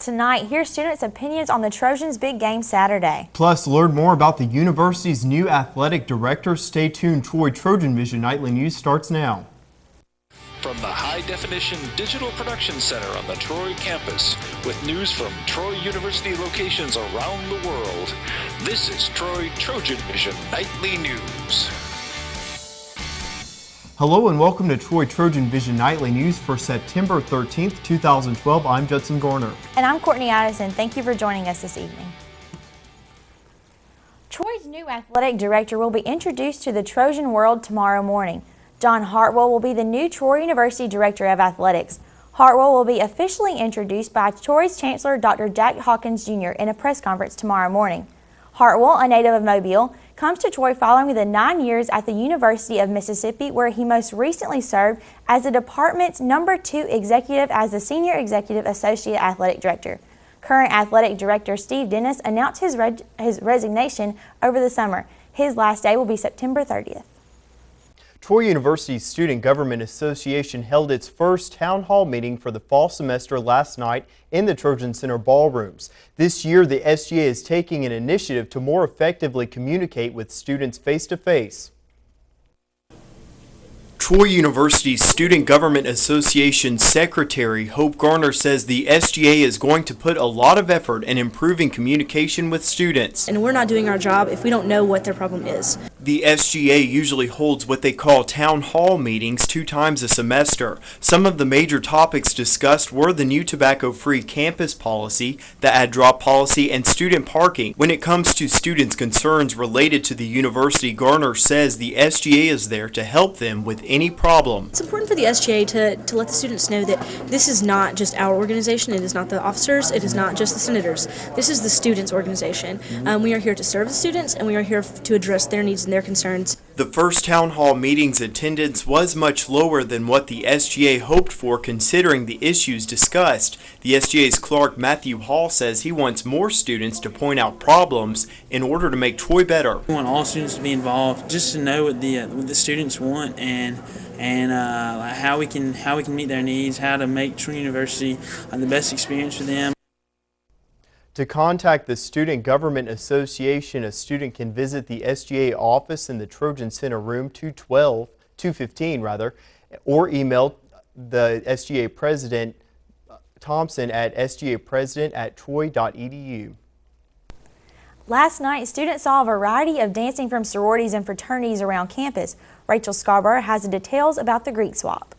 Tonight, hear students' opinions on the Trojans' big game Saturday. Plus, learn more about the university's new athletic director. Stay tuned. TrojanVision Nightly News starts now. From the high-definition digital production center on the Troy campus, with news from Troy University locations around the world, this is TrojanVision Nightly News. Hello and welcome to TrojanVision Nightly News for September 13th, 2012. I'm Judson, Garner. And I'm Courtney, Addison. Thank you for joining us this evening. Troy's new athletic director will be introduced to the Trojan world tomorrow morning. John Hartwell will be the new Troy University Director of Athletics. Hartwell will be officially introduced by Troy's Chancellor Dr. Jack Hawkins Jr. in a press conference tomorrow morning. Hartwell, a native of Mobile, comes to Troy following the 9 years at the University of Mississippi, where he most recently served as the department's number 2 executive as the Senior Executive Associate Athletic Director. Current Athletic Director Steve Dennis announced his resignation over the summer. His last day will be September 30th. Troy University's Student Government Association held its first town hall meeting for the fall semester last night in the Trojan Center ballrooms. This year, the SGA is taking an initiative to more effectively communicate with students face-to-face. Troy University's Student Government Association Secretary Hope Garner says the SGA is going to put a lot of effort in improving communication with students. And we're not doing our job if we don't know what their problem is. The SGA usually holds what they call town hall meetings 2 times a semester. Some of the major topics discussed were the new tobacco-free campus policy, the add-drop policy, and student parking. When it comes to students' concerns related to the university, Garner says the SGA is there to help them with any problem. It's important for the SGA to let the students know that this is not just our organization, it is not the officers, it is not just the senators. This is the students' organization. We are here to serve the students, and we are here to address their needs and their concerns. The first town hall meeting's attendance was much lower than what the SGA hoped for, considering the issues discussed. The SGA's Clark Matthew Hall says he wants more students to point out problems in order to make Troy better. We want all students to be involved, just to know what the students want and how we can meet their needs, how to make Troy University the best experience for them. To contact the Student Government Association, a student can visit the SGA office in the Trojan Center room 215 or email the SGA President Thompson at sgapresident@troy.edu. Last night, students saw a variety of dancing from sororities and fraternities around campus. Rachel Scarborough has the details about the Greek swap.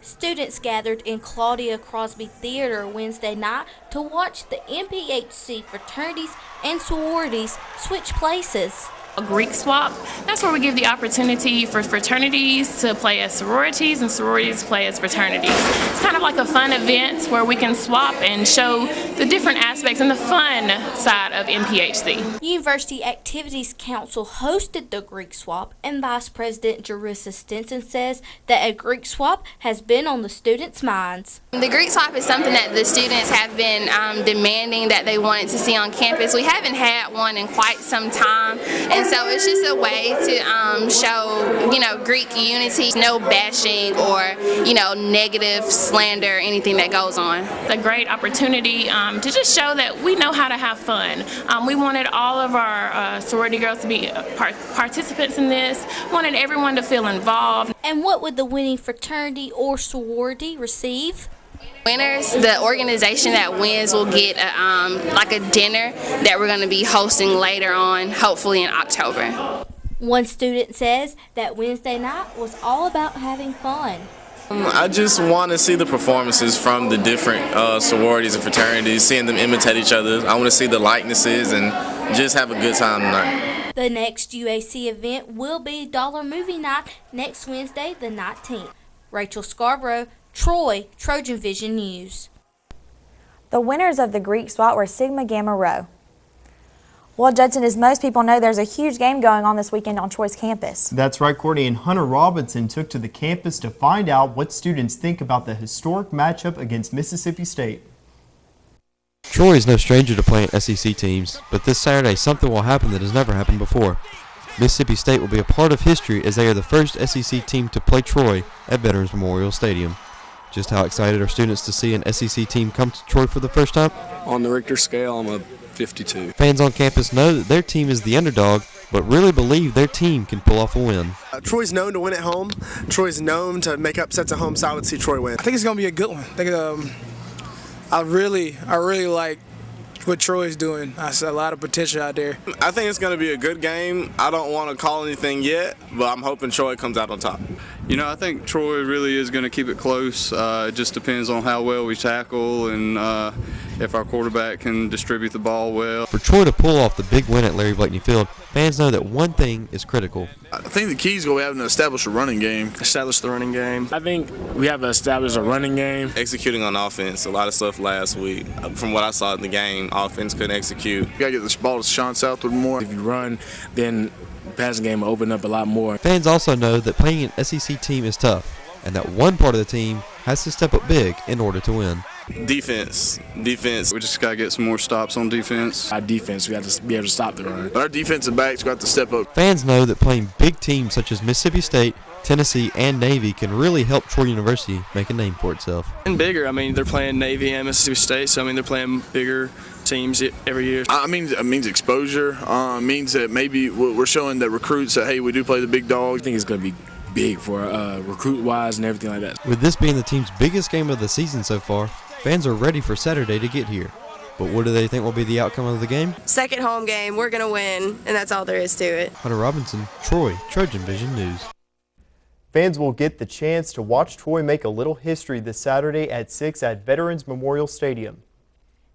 Students gathered in Claudia Crosby Theater Wednesday night to watch the MPHC fraternities and sororities switch places. A Greek swap, that's where we give the opportunity for fraternities to play as sororities and sororities play as fraternities. It's kind of like a fun event where we can swap and show the different aspects and the fun side of MPHC. University Activities Council hosted the Greek swap, and Vice President Jerissa Stinson says that a Greek swap has been on the students' minds. The Greek swap is something that the students have been demanding that they wanted to see on campus. We haven't had one in quite some time. And so it's just a way to show, Greek unity, no bashing or, negative slander, anything that goes on. A great opportunity to just show that we know how to have fun. We wanted all of our sorority girls to be participants in this, wanted everyone to feel involved. And what would the winning fraternity or sorority receive? Winners, the organization that wins will get a dinner that we're going to be hosting later on, hopefully in October. One student says that Wednesday night was all about having fun. I just want to see the performances from the different sororities and fraternities, seeing them imitate each other. I want to see the likenesses and just have a good time tonight. The next UAC event will be Dollar Movie Night next Wednesday, the 19th. Rachel Scarborough, Troy, TrojanVision News. The winners of the Greek swap were Sigma Gamma Rho. Well, Judson, as most people know, there's a huge game going on this weekend on Troy's campus. That's right, Courtney, and Hunter Robinson took to the campus to find out what students think about the historic matchup against Mississippi State. Troy is no stranger to playing SEC teams, but this Saturday something will happen that has never happened before. Mississippi State will be a part of history as they are the first SEC team to play Troy at Veterans Memorial Stadium. Just how excited are students to see an SEC team come to Troy for the first time? On the Richter scale, I'm a 52. Fans on campus know that their team is the underdog, but really believe their team can pull off a win. Troy's known to win at home. Troy's known to make upsets at home, so I would see Troy win. I think it's going to be a good one. I think I really like what Troy's doing. I see a lot of potential out there. I think it's going to be a good game. I don't want to call anything yet, but I'm hoping Troy comes out on top. You know, I think Troy really is going to keep it close. It just depends on how well we tackle and if our quarterback can distribute the ball well. For Troy to pull off the big win at Larry Blakeney Field, fans know that one thing is critical. I think the key is going to be having to establish a running game. Establish the running game. I think we have to establish a running game. Executing on offense, a lot of stuff last week. From what I saw in the game, offense couldn't execute. You got to get this ball to Sean Southwood more. If you run, then the passing game will open up a lot more. Fans also know that playing an SEC team is tough, and that one part of the team has to step up big in order to win. Defense. We just got to get some more stops on defense. Our defense, we have to be able to stop the run. Our defensive backs got to step up. Fans know that playing big teams such as Mississippi State, Tennessee, and Navy can really help Troy University make a name for itself. And bigger. I mean, they're playing Navy and Mississippi State, so I mean, they're playing bigger teams every year. It means exposure. It means that maybe we're showing that recruits that, hey, we do play the big dog. I think it's going to be big for recruit-wise and everything like that. With this being the team's biggest game of the season so far, fans are ready for Saturday to get here. But what do they think will be the outcome of the game? Second home game, we're going to win, and that's all there is to it. Hunter Robinson, Troy, TrojanVision News. Fans will get the chance to watch Troy make a little history this Saturday at 6 at Veterans Memorial Stadium.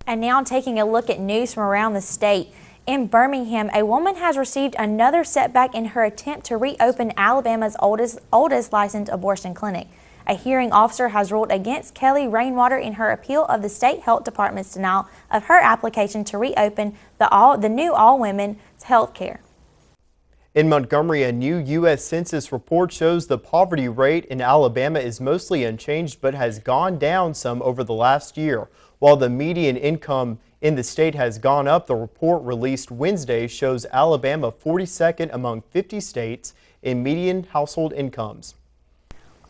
And now taking a look at news from around the state. In Birmingham, a woman has received another setback in her attempt to reopen Alabama's oldest licensed abortion clinic. A hearing officer has ruled against Kelly Rainwater in her appeal of the state health department's denial of her application to reopen the new all-women's health care. In Montgomery, a new U.S. Census report shows the poverty rate in Alabama is mostly unchanged but has gone down some over the last year. While the median income in the state has gone up, the report released Wednesday shows Alabama 42nd among 50 states in median household incomes.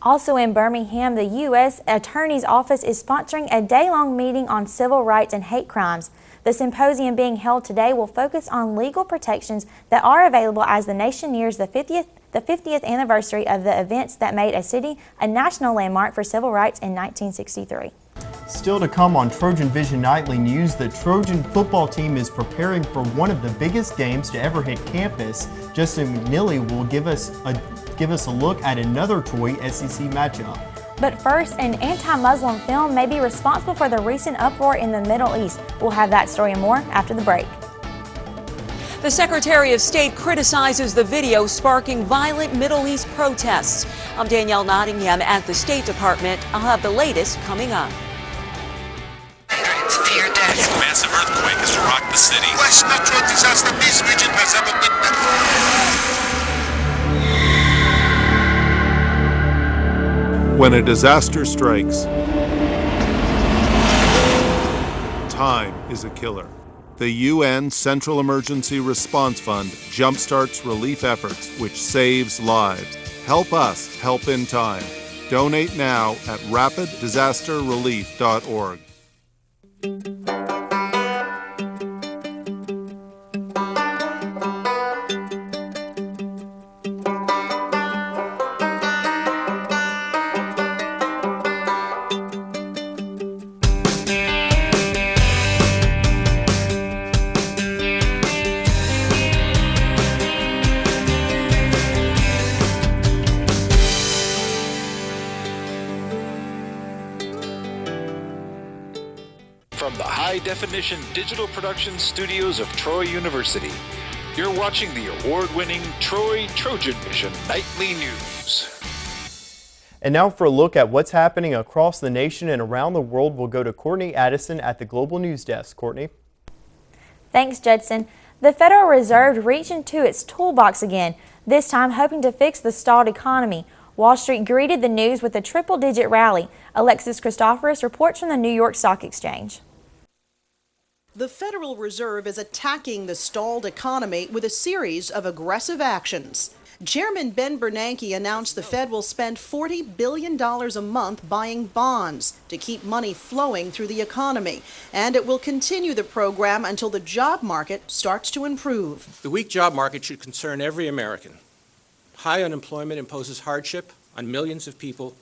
Also in Birmingham, the U.S. Attorney's Office is sponsoring a day-long meeting on civil rights and hate crimes. The symposium being held today will focus on legal protections that are available as the nation nears the 50th anniversary of the events that made a city a national landmark for civil rights in 1963. Still to come on TrojanVision Nightly News, the Trojan football team is preparing for one of the biggest games to ever hit campus. Justin McNeely will give us a look at another Troy SEC matchup. But first, an anti-Muslim film may be responsible for the recent uproar in the Middle East. We'll have that story and more after the break. The Secretary of State criticizes the video sparking violent Middle East protests. I'm Danielle Nottingham at the State Department. I'll have the latest coming up. Fear death. A massive earthquake has rocked the city. Worst natural disaster this region has ever witnessed. When a disaster strikes, time is a killer. The UN Central Emergency Response Fund jumpstarts relief efforts, which saves lives. Help us help in time. Donate now at rapiddisasterrelief.org. From the high-definition digital production studios of Troy University, you're watching the award-winning TrojanVision Nightly News. And now for a look at what's happening across the nation and around the world, we'll go to Courtney Addison at the Global News Desk. Courtney. Thanks, Judson. The Federal Reserve reached into its toolbox again, this time hoping to fix the stalled economy. Wall Street greeted the news with a triple-digit rally. Alexis Christoforous reports from the New York Stock Exchange. The Federal Reserve is attacking the stalled economy with a series of aggressive actions. Chairman Ben Bernanke announced the Fed will spend $40 billion a month buying bonds to keep money flowing through the economy, and it will continue the program until the job market starts to improve. The weak job market should concern every American. High unemployment imposes hardship on millions of people,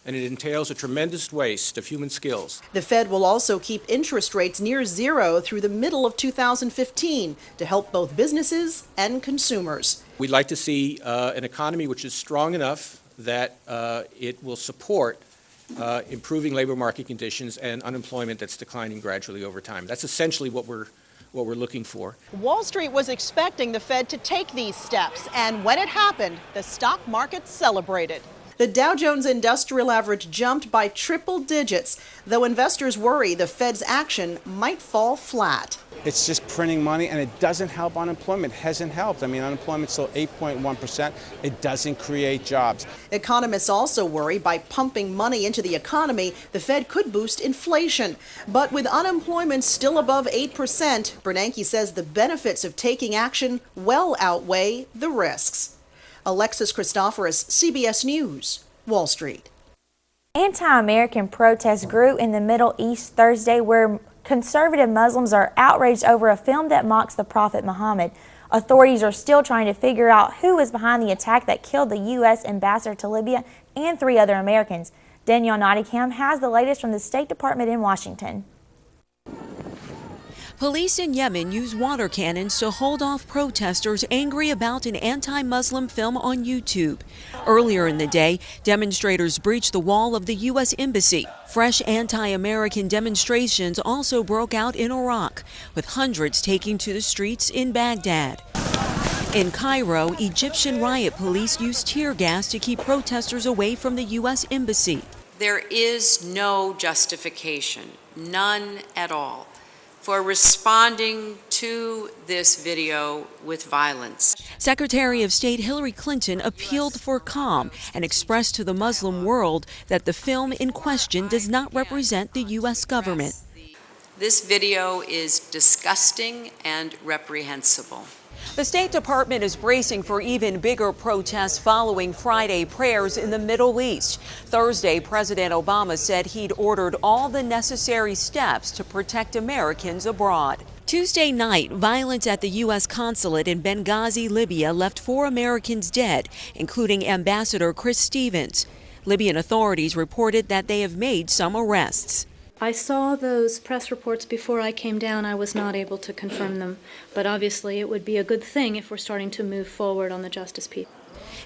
and it entails a tremendous waste of human skills. The Fed will also keep interest rates near zero through the middle of 2015 to help both businesses and consumers. We'd like to see an economy which is strong enough that it will support improving labor market conditions and unemployment that's declining gradually over time. That's essentially what we're looking for. Wall Street was expecting the Fed to take these steps, and when it happened, the stock market celebrated. The Dow Jones Industrial Average jumped by triple digits, though investors worry the Fed's action might fall flat. It's just printing money, and it doesn't help unemployment. It hasn't helped. I mean, unemployment's still 8.1%. It doesn't create jobs. Economists also worry by pumping money into the economy, the Fed could boost inflation. But with unemployment still above 8%, Bernanke says the benefits of taking action well outweigh the risks. Alexis Christoforous, CBS News, Wall Street. Anti-American protests grew in the Middle East Thursday, where conservative Muslims are outraged over a film that mocks the Prophet Muhammad. Authorities are still trying to figure out who was behind the attack that killed the U.S. ambassador to Libya and 3 other Americans. Danielle has the latest from the State Department in Washington. Police in Yemen use water cannons to hold off protesters angry about an anti-Muslim film on YouTube. Earlier in the day, demonstrators breached the wall of the U.S. Embassy. Fresh anti-American demonstrations also broke out in Iraq, with hundreds taking to the streets in Baghdad. In Cairo, Egyptian riot police used tear gas to keep protesters away from the U.S. Embassy. There is no justification, none at all, for responding to this video with violence. Secretary of State Hillary Clinton appealed for calm and expressed to the Muslim world that the film in question does not represent the U.S. government. This video is disgusting and reprehensible. The State Department is bracing for even bigger protests following Friday prayers in the Middle East. Thursday, President Obama said he'd ordered all the necessary steps to protect Americans abroad. Tuesday night, violence at the U.S. consulate in Benghazi, Libya, left 4 Americans dead, including Ambassador Chris Stevens. Libyan authorities reported that they have made some arrests. I saw those press reports before I came down. I was not able to confirm them, but obviously it would be a good thing if we're starting to move forward on the justice piece.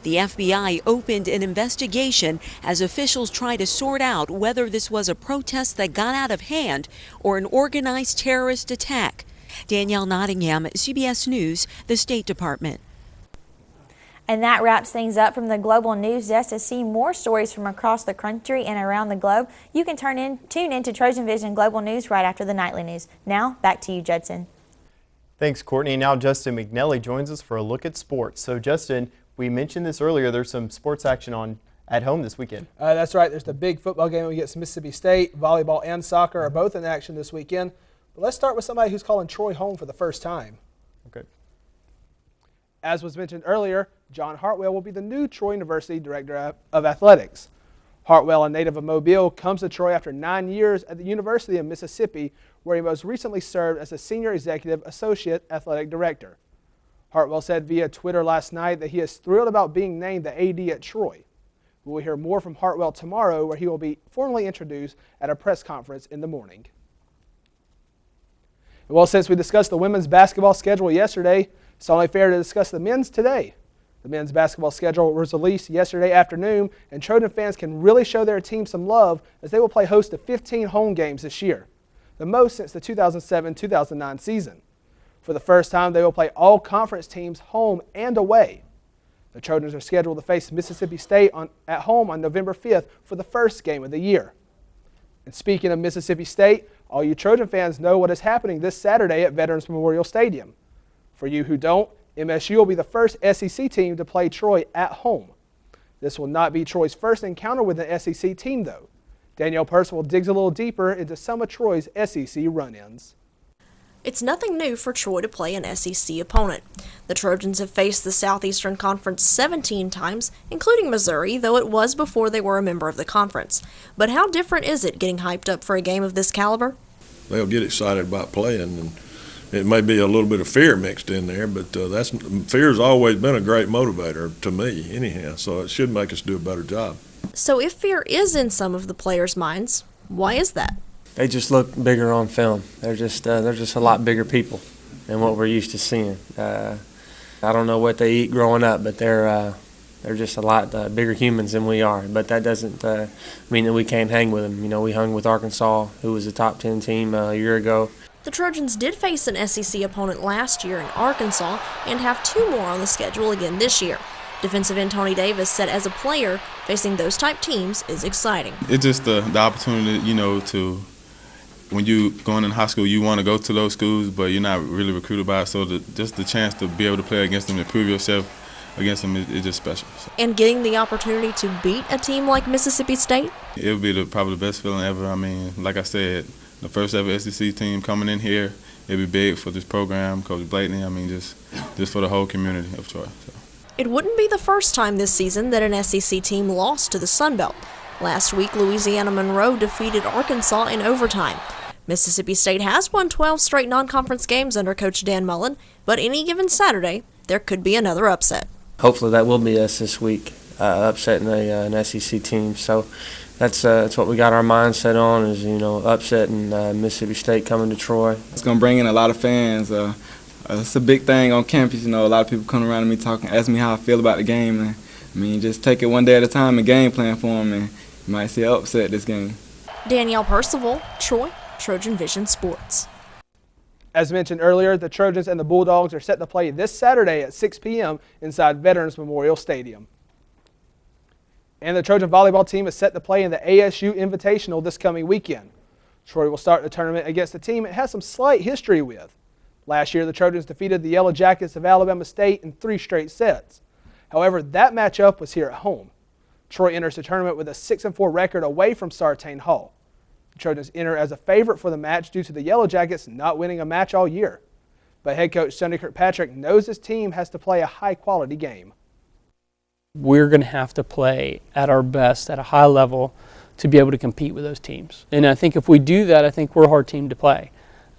The FBI opened an investigation as officials try to sort out whether this was a protest that got out of hand or an organized terrorist attack. Danielle, CBS News, the State Department. And that wraps things up from the Global News Desk. To see more stories from across the country and around the globe, you can tune in to TrojanVision Global News right after the nightly news. Now, back to you, Judson. Thanks, Courtney. Now Justin McNelly joins us for a look at sports. So, Justin, we mentioned this earlier. There's some sports action on at home this weekend. That's right. There's the big football game against Mississippi State. Volleyball and soccer are both in action this weekend. But let's start with somebody who's calling Troy home for the first time. Okay. As was mentioned earlier, John Hartwell will be the new Troy University Director of Athletics. Hartwell, a native of Mobile, comes to Troy after 9 years at the University of Mississippi, where he most recently served as a Senior Executive Associate Athletic Director. Hartwell said via Twitter last night that he is thrilled about being named the AD at Troy. We will hear more from Hartwell tomorrow, where he will be formally introduced at a press conference in the morning. Well, since we discussed the women's basketball schedule yesterday, it's only fair to discuss the men's today. The men's basketball schedule was released yesterday afternoon, and Trojan fans can really show their team some love as they will play host to 15 home games this year, the most since the 2007-2009 season. For the first time, they will play all conference teams home and away. The Trojans are scheduled to face Mississippi State at home on November 5th for the first game of the year. And speaking of Mississippi State, all you Trojan fans know what is happening this Saturday at Veterans Memorial Stadium. For you who don't, MSU will be the first SEC team to play Troy at home. This will not be Troy's first encounter with an SEC team, though. Danielle Percival digs a little deeper into some of Troy's SEC run-ins. It's nothing new for Troy to play an SEC opponent. The Trojans have faced the Southeastern Conference 17 times, including Missouri, though it was before they were a member of the conference. But how different is it getting hyped up for a game of this caliber? They'll get excited about playing, and it may be a little bit of fear mixed in there, but fear's always been a great motivator to me anyhow, so it should make us do a better job. So if fear is in some of the players' minds, why is that? They just look bigger on film. They're just a lot bigger people than what we're used to seeing. I don't know what they eat growing up, but they're just a lot bigger humans than we are. But that doesn't mean that we can't hang with them. You know, we hung with Arkansas, who was a top 10 team a year ago. The Trojans did face an SEC opponent last year in Arkansas and have 2 more on the schedule again this year. Defensive end Tony Davis said as a player, facing those type teams is exciting. It's just the opportunity, to when you going in high school, you want to go to those schools, but you're not really recruited by it. So just the chance to be able to play against them and prove yourself against them is just special. So. And getting the opportunity to beat a team like Mississippi State? It would be probably the best feeling ever. I mean, like I said, the first ever SEC team coming in here, it'd be big for this program, Coach Blakeney. I mean, just for the whole community of Troy. So. It wouldn't be the first time this season that an SEC team lost to the Sun Belt. Last week, Louisiana Monroe defeated Arkansas in overtime. Mississippi State has won 12 straight non-conference games under Coach Dan Mullen, but any given Saturday, there could be another upset. Hopefully that will be us this week, upsetting an SEC team. So that's what we got our mind set on is, upsetting Mississippi State coming to Troy. It's going to bring in a lot of fans. It's a big thing on campus. A lot of people come around to me asking me how I feel about the game. And, just take it one day at a time and game plan for them, and you might see an upset this game. Danielle Percival, Troy, TrojanVision Sports. As mentioned earlier, the Trojans and the Bulldogs are set to play this Saturday at 6 p.m. inside Veterans Memorial Stadium. And the Trojan volleyball team is set to play in the ASU Invitational this coming weekend. Troy will start the tournament against a team it has some slight history with. Last year, the Trojans defeated the Yellow Jackets of Alabama State in 3 straight sets. However, that matchup was here at home. Troy enters the tournament with a 6-4 record away from Sartain Hall. The Trojans enter as a favorite for the match due to the Yellow Jackets not winning a match all year. But head coach Sonny Kirkpatrick knows his team has to play a high-quality game. We're going to have to play at our best at a high level to be able to compete with those teams. And I think if we do that, I think we're a hard team to play.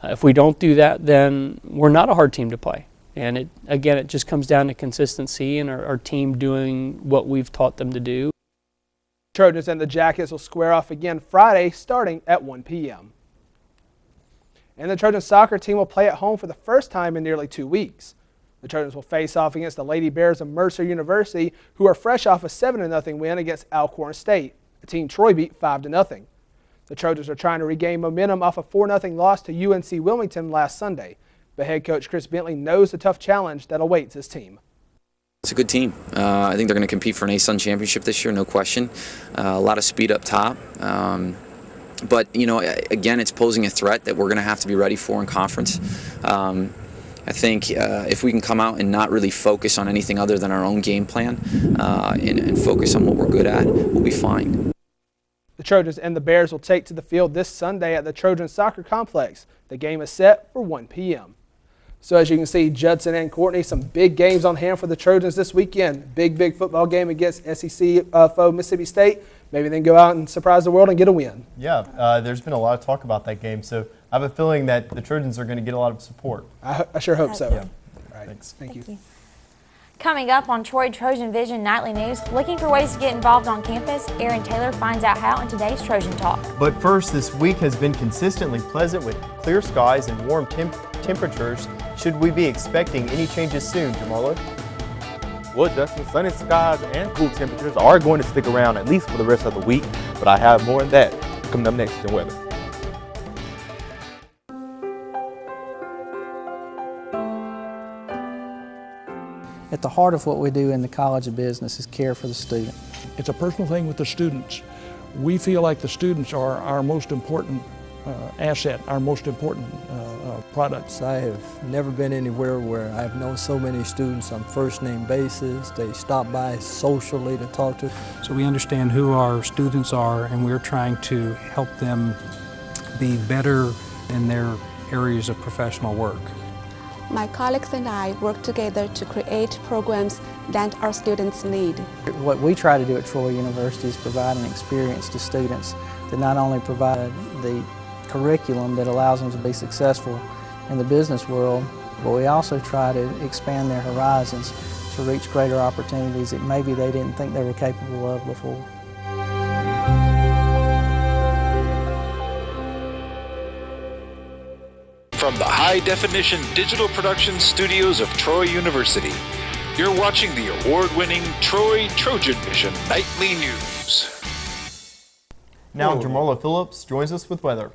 If we don't do that, then we're not a hard team to play. And it just comes down to consistency and our team doing what we've taught them to do. Trojans and the Jackets will square off again Friday starting at 1 p.m. And the Trojan soccer team will play at home for the first time in nearly 2 weeks. The Trojans will face off against the Lady Bears of Mercer University, who are fresh off a 7-0 win against Alcorn State, a team Troy beat 5-0. The Trojans are trying to regain momentum off a 4-0 loss to UNC Wilmington last Sunday, but head coach Chris Bentley knows the tough challenge that awaits his team. It's a good team. I think they're going to compete for an A-Sun championship this year, no question. A lot of speed up top. But, again, it's posing a threat that we're going to have to be ready for in conference. I think if we can come out and not really focus on anything other than our own game plan and focus on what we're good at, we'll be fine. The Trojans and the Bears will take to the field this Sunday at the Trojan Soccer Complex. The game is set for 1 p.m. So as you can see, Judson and Courtney, some big games on hand for the Trojans this weekend. Big football game against SEC foe Mississippi State. Maybe they can go out and surprise the world and get a win. Yeah, there's been a lot of talk about that game, so I have a feeling that the Trojans are going to get a lot of support. I sure hope so. Yeah. All right. Thanks. Thank you. Coming up on Troy TrojanVision Nightly News, looking for ways to get involved on campus, Aaron Taylor finds out how in today's Trojan Talk. But first, this week has been consistently pleasant with clear skies and warm temperatures. Should we be expecting any changes soon, Jamarlo? Well, Justin, sunny skies and cool temperatures are going to stick around at least for the rest of the week, but I have more on that coming up next in weather. At the heart of what we do in the College of Business is care for the student. It's a personal thing with the students. We feel like the students are our most important asset, our most important products. I have never been anywhere where I've known so many students on first name basis. They stop by socially to talk to. So we understand who our students are, and we're trying to help them be better in their areas of professional work. My colleagues and I work together to create programs that our students need. What we try to do at Troy University is provide an experience to students that not only provide the curriculum that allows them to be successful in the business world, but we also try to expand their horizons to reach greater opportunities that maybe they didn't think they were capable of before. From the high-definition digital production studios of Troy University, you're watching the award-winning TrojanVision Nightly News. Now Jamarla Phillips joins us with weather.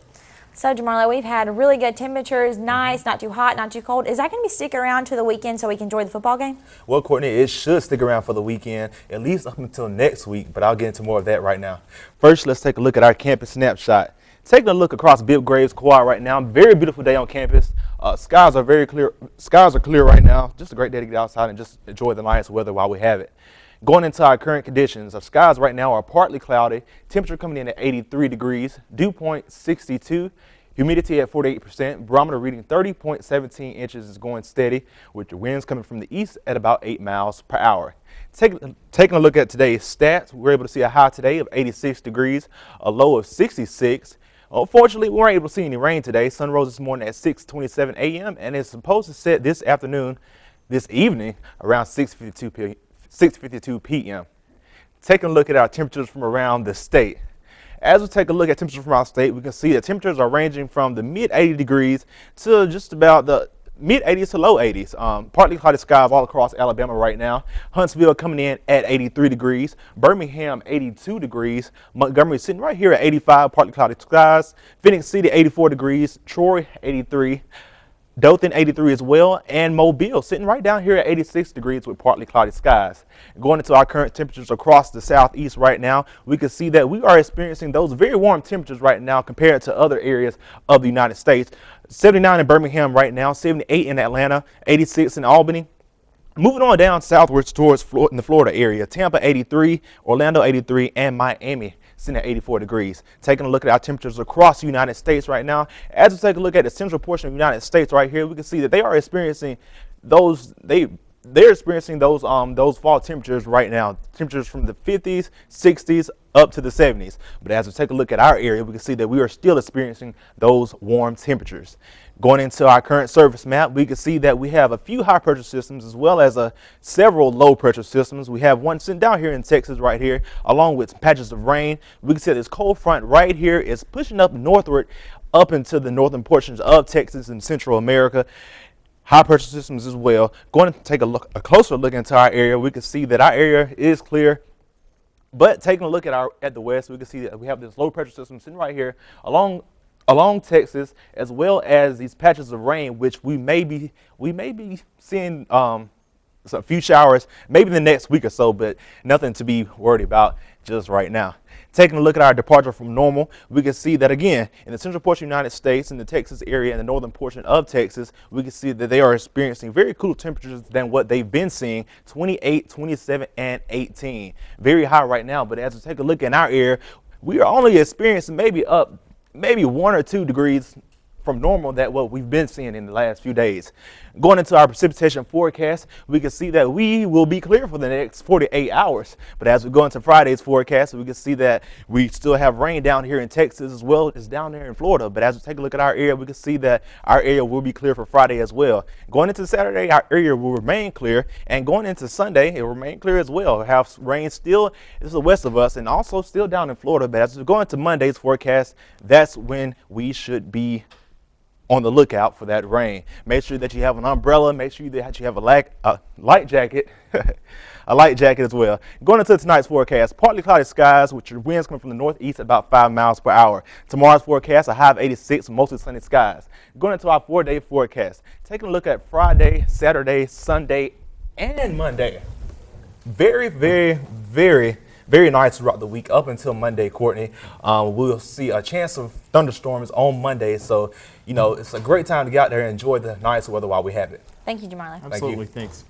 So Jamarla, we've had really good temperatures, nice, not too hot, not too cold. Is that going to be sticking around to the weekend so we can enjoy the football game? Well, Courtney, it should stick around for the weekend, at least up until next week, but I'll get into more of that right now. First, let's take a look at our campus snapshot. Taking a look across Bill Graves Quad right now, very beautiful day on campus. Skies are very clear. Skies are clear right now. Just a great day to get outside and just enjoy the nice weather while we have it. Going into our current conditions, our skies right now are partly cloudy. Temperature coming in at 83 degrees. Dew point 62. Humidity at 48%. Barometer reading 30.17 inches is going steady, with the winds coming from the east at about 8 miles per hour. Taking a look at today's stats, we're able to see a high today of 86 degrees, a low of 66. Unfortunately, we weren't able to see any rain today. Sun rose this morning at 6:27 a.m. and is supposed to set this evening around 6:52 p.m. Taking a look at our temperatures from around the state. As we take a look at temperatures from our state, we can see that temperatures are ranging from the mid-80 degrees to just about the mid-80s to low 80s. Partly cloudy skies all across Alabama right now. Huntsville coming in at 83 degrees. Birmingham 82 degrees. Montgomery sitting right here at 85, partly cloudy skies. Phoenix City 84 degrees. Troy 83. Dothan 83 as well, and Mobile sitting right down here at 86 degrees with partly cloudy skies. Going into our current temperatures across the southeast right now, we can see that we are experiencing those very warm temperatures right now compared to other areas of the United States. 79 in Birmingham right now, 78 in Atlanta, 86 in Albany. Moving on down southwards towards the Florida area, Tampa 83, Orlando 83, and Miami sitting at 84 degrees. Taking a look at our temperatures across the United States right now. As we take a look at the central portion of the United States right here, we can see that they are experiencing those fall temperatures right now. Temperatures from the 50s, 60s, up to the 70s. But as we take a look at our area, we can see that we are still experiencing those warm temperatures. Going into our current service map, we can see that we have a few high pressure systems as well as several low pressure systems. We have one sitting down here in Texas right here, along with patches of rain. We can see this cold front right here is pushing up northward, up into the northern portions of Texas and Central America. High pressure systems as well. Going to take a closer look into our area, we can see that our area is clear. But taking a look at the west, we can see that we have this low pressure system sitting right here along Texas, as well as these patches of rain, which we may be seeing a few showers maybe in the next week or so, but nothing to be worried about just right now. Taking a look at our departure from normal, we can see that again in the central portion of the United States, in the Texas area and the northern portion of Texas, we can see that they are experiencing very cool temperatures than what they've been seeing, 28, 27, and 18. Very high right now, but as we take a look in our area, we are only experiencing maybe 1 or 2 degrees from normal than what we've been seeing in the last few days. Going into our precipitation forecast, we can see that we will be clear for the next 48 hours. But as we go into Friday's forecast, we can see that we still have rain down here in Texas as well as down there in Florida. But as we take a look at our area, we can see that our area will be clear for Friday as well. Going into Saturday, our area will remain clear. And going into Sunday, it will remain clear as well. We'll have rain still to the west of us and also still down in Florida. But as we go into Monday's forecast, that's when we should be on the lookout for that rain. Make sure that you have an umbrella. Make sure that you have a light jacket, a light jacket as well. Going into tonight's forecast, partly cloudy skies with your winds coming from the northeast at about 5 miles per hour. Tomorrow's forecast, a high of 86, mostly sunny skies. Going into our 4-day forecast, taking a look at Friday, Saturday, Sunday, and Monday. Very, very, very, very nice throughout the week up until Monday, Courtney. We'll see a chance of thunderstorms on Monday. So, it's a great time to get out there and enjoy the nice weather while we have it. Thank you, Jamarla. Absolutely. Thanks.